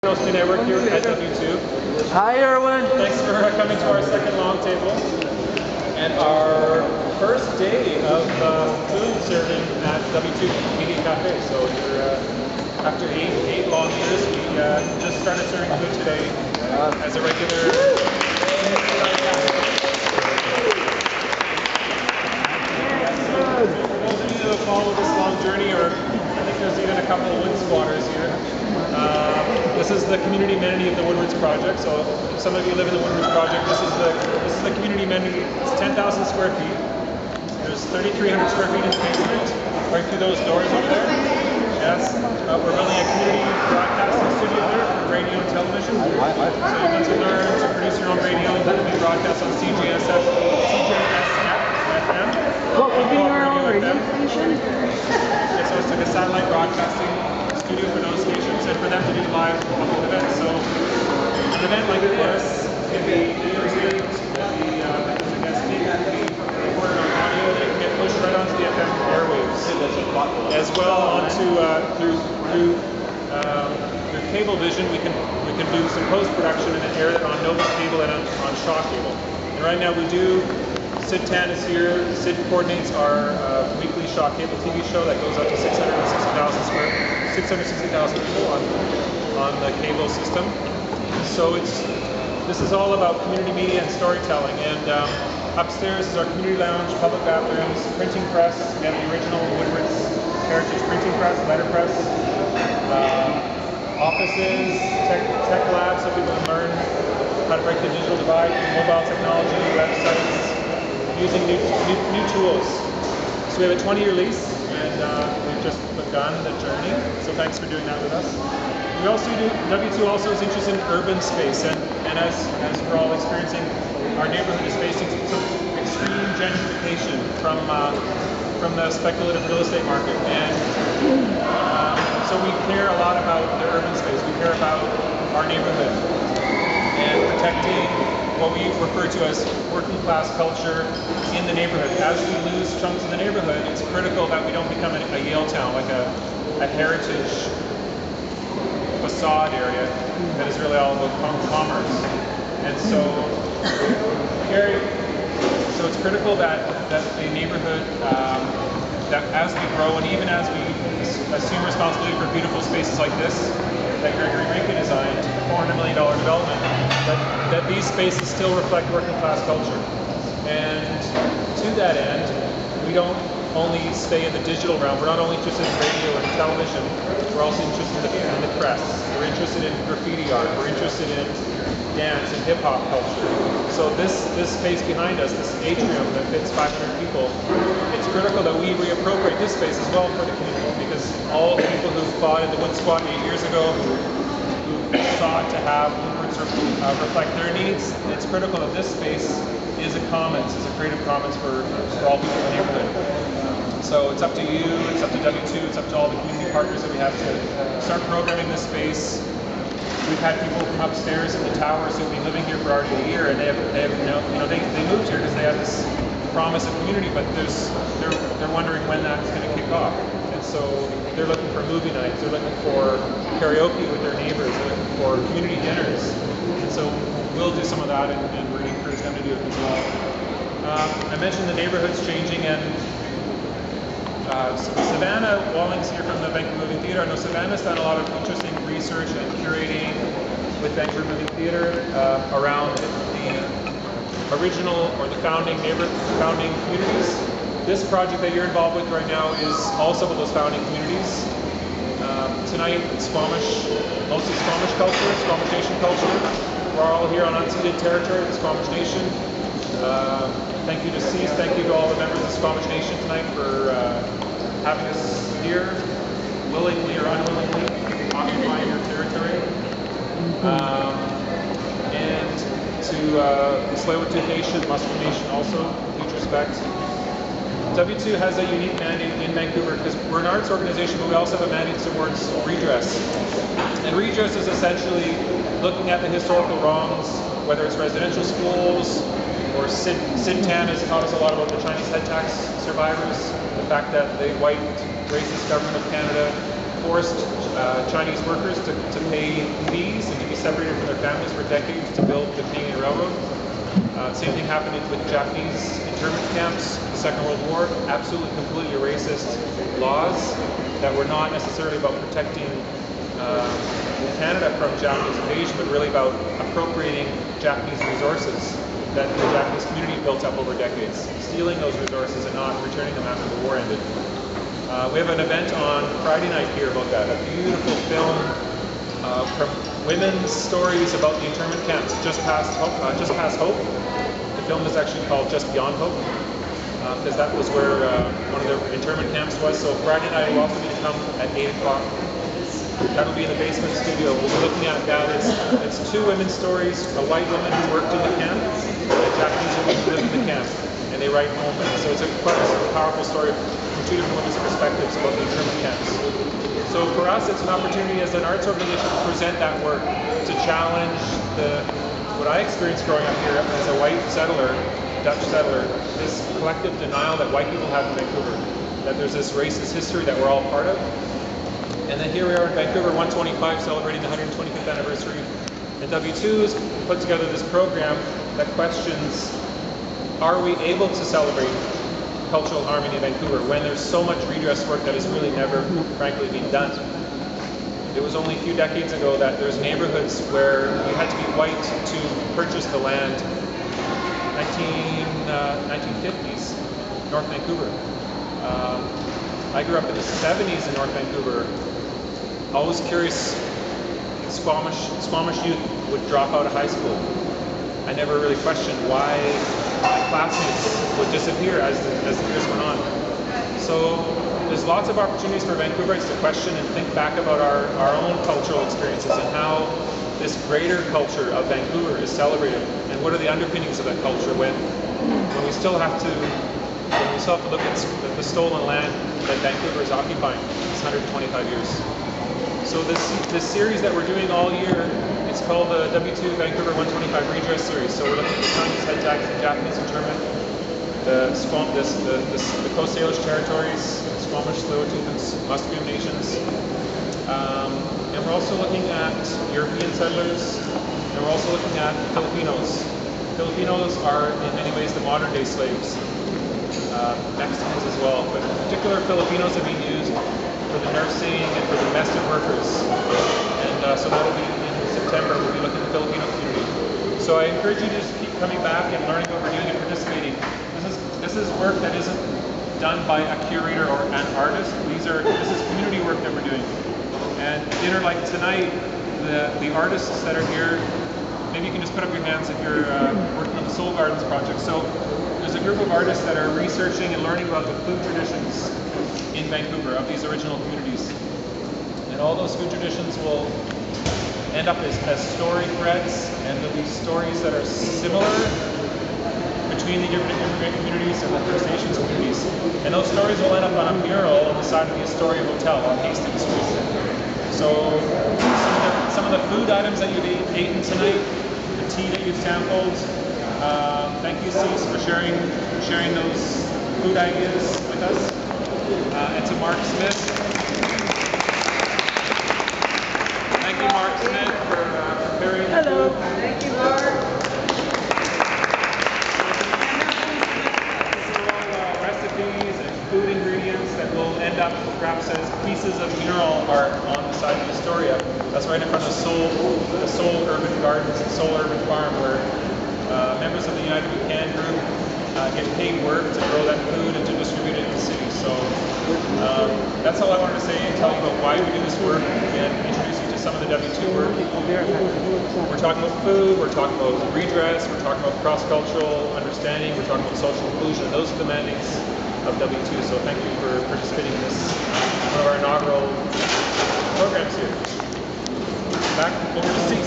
Oostindie, I work here at W2. Hi, Irwin. Thanks for coming to our second long table and our first day of food serving at W2 Media Cafe. So after eight long years, we just started serving food today as a regular. Those of you that follow this long journey, or I think there's even a couple of wood squatters here. This is the community amenity of the Woodwards project. So if some of you live in the Woodwards project, this is the community amenity. It's 10,000 square feet. There's 3,300 square feet in basement, right through those doors over there. Yes, we're building a community broadcasting studio there for radio and television. So you get to learn to produce your own radio and that will be broadcast on CJSF FM. What would be our own radio station? Yeah, so it's like a satellite broadcasting studio for those stations and for them to do live events. So an event like this can be recorded on audio that can get pushed right onto the FM airwaves, as well onto through cable vision. We can do some post production and air it on Nova cable and on Shaw cable. And right now we do. Sid Tan is here. Sid coordinates our weekly Shaw cable TV show that goes up to 660,000 people on the cable system. So this is all about community media and storytelling. And upstairs is our community lounge, public bathrooms, printing press. We have the original Woodwards heritage printing press, letterpress, offices, tech labs, so people can learn how to break the digital divide through mobile technology, websites, using new tools. So we have a 20-year lease, and we've just begun the journey. So thanks for doing that with us. We also do. W2 also is interested in urban space, and as we're all experiencing, our neighborhood is facing some extreme gentrification from the speculative real estate market, and so we care a lot about the urban space. We care about our neighborhood and protecting what we refer to as working class culture in the neighborhood. As we lose chunks of the neighborhood, it's critical that we don't become a Yale town, like a heritage facade area that is really all about commerce. And so it's critical that the neighborhood, that as we grow and even as we assume responsibility for beautiful spaces like this, that Gregory Rankin designed, a $400 million development, that these spaces still reflect working class culture. And to that end, we don't only stay in the digital realm. We're not only interested in radio and television, we're also interested in the press. We're interested in graffiti art. We're interested in dance and hip hop culture. So this space behind us, this atrium that fits 500 people, it's critical that we reappropriate this space as well for the community, because all the people who fought in the Wood Squad 8 years ago, who sought to have Woodwards reflect their needs, it's critical that this space is a commons, is a creative commons for all people in the neighborhood. So it's up to you, it's up to W2, it's up to all the community partners that we have to start programming this space. We've had people from upstairs in the towers who've been living here for already a year, and they moved here because they have this promise of community, but they're wondering when that's going to kick off. And so they're looking for movie nights, they're looking for karaoke with their neighbors, they're looking for community dinners. And so we'll do some of that, and we're going to encourage them to do it as well. I mentioned the neighborhood's changing, and Savannah Walling's here from the Vancouver Moving Theatre. I know Savannah's done a lot of interesting research and curating with Vancouver Moving Theatre around the original or the founding communities. This project that you're involved with right now is also one of those founding communities. Tonight, Squamish, mostly Squamish culture, Squamish Nation culture. We're all here on unceded territory of the Squamish Nation. Thank you to CEAS, thank you to all the members of the Squamish Nation tonight for having us here, willingly or unwillingly, occupying your territory. And to the Tsleil-Waututh Nation, Musqueam Nation also, huge respect. W2 has a unique mandate in Vancouver because we're an arts organization, but we also have a mandate towards redress. And redress is essentially looking at the historical wrongs, whether it's residential schools, or Sid Tan has taught us a lot about the Chinese head tax survivors, the fact that the white racist government of Canada forced Chinese workers to pay fees separated from their families for decades to build the Canadian Railroad. Same thing happened with Japanese internment camps in the Second World War. Absolutely, completely racist laws that were not necessarily about protecting Canada from Japanese invasion, but really about appropriating Japanese resources that the Japanese community built up over decades, stealing those resources and not returning them after the war ended. We have an event on Friday night here about that, a beautiful film from women's stories about the internment camps just past Hope. The film is actually called Just Beyond Hope, because that was where one of the internment camps was. So Friday night will also be to come at 8 o'clock. That'll be in the basement studio. We'll be looking at that. It's two women's stories, a white woman who worked in the camp, and a Japanese woman who lived in the camp, and they write home. So it's quite a powerful story from two different women's perspectives about the internment camps. So for us, it's an opportunity as an arts organization to present that work, to challenge what I experienced growing up here as a white settler, Dutch settler, this collective denial that white people have in Vancouver, that there's this racist history that we're all part of. And then here we are in Vancouver 125 celebrating the 125th anniversary. And W2's put together this program that questions, are we able to celebrate cultural harmony in Vancouver when there's so much redress work that has really never, frankly, been done? It was only a few decades ago that there's neighborhoods where you had to be white to purchase the land. 1950s, North Vancouver. I grew up in the 70s in North Vancouver. Always curious, Squamish youth would drop out of high school. I never really questioned why my classmates would disappear as the years went on. So there's lots of opportunities for Vancouverites to question and think back about our own cultural experiences and how this greater culture of Vancouver is celebrated, and what are the underpinnings of that culture when we still have to look at the stolen land that Vancouver is occupying. It's 125 years. So this series that we're doing all year, it's called the W2 Vancouver 125 Redress Series. So we're looking at the Chinese head tax and Japanese internment, the Coast Salish territories, Squamish, Tsleil-Waututh, and Musqueam nations. And we're also looking at European settlers, and we're also looking at Filipinos. Filipinos are in many ways the modern day slaves. Mexicans as well, but in particular Filipinos have been used for the nursing and for the domestic workers. And so that'll be in September. We'll be looking at the Filipino community. So I encourage you to just keep coming back and learning what we're doing and participating. This is work that isn't done by a curator or an artist. This is community work that we're doing. And dinner like tonight, the artists that are here, maybe you can just put up your hands if you're working on the Soul Gardens project. So there's a group of artists that are researching and learning about the food traditions in Vancouver of these original communities. And all those food traditions will end up as story threads, and there'll be stories that are similar between the different immigrant communities and the First Nations communities. And those stories will end up on a mural on the side of the Astoria Hotel on Hastings Street. So some of the food items that you've eaten tonight, the tea that you've sampled, thank you, Cease, for sharing those food ideas with us. And to Mark Smith. Thank you, Mark Smith, for preparing the food. Thank you, Mark. These are all recipes and food ingredients that will end up perhaps as pieces of mural art on the side of Astoria. That's right in front of the Soul Urban Gardens and Soul Urban Farm, where members of the United We Can group get paid work to grow that food and to distribute it in the city. So that's all I wanted to say and tell you about why we do this work and introduce you to some of the W2 work. We're talking about food, we're talking about redress, we're talking about cross-cultural understanding, we're talking about social inclusion. Those are the mandates of W2. So thank you for participating in this, one of our inaugural programs here. Back over to Steve.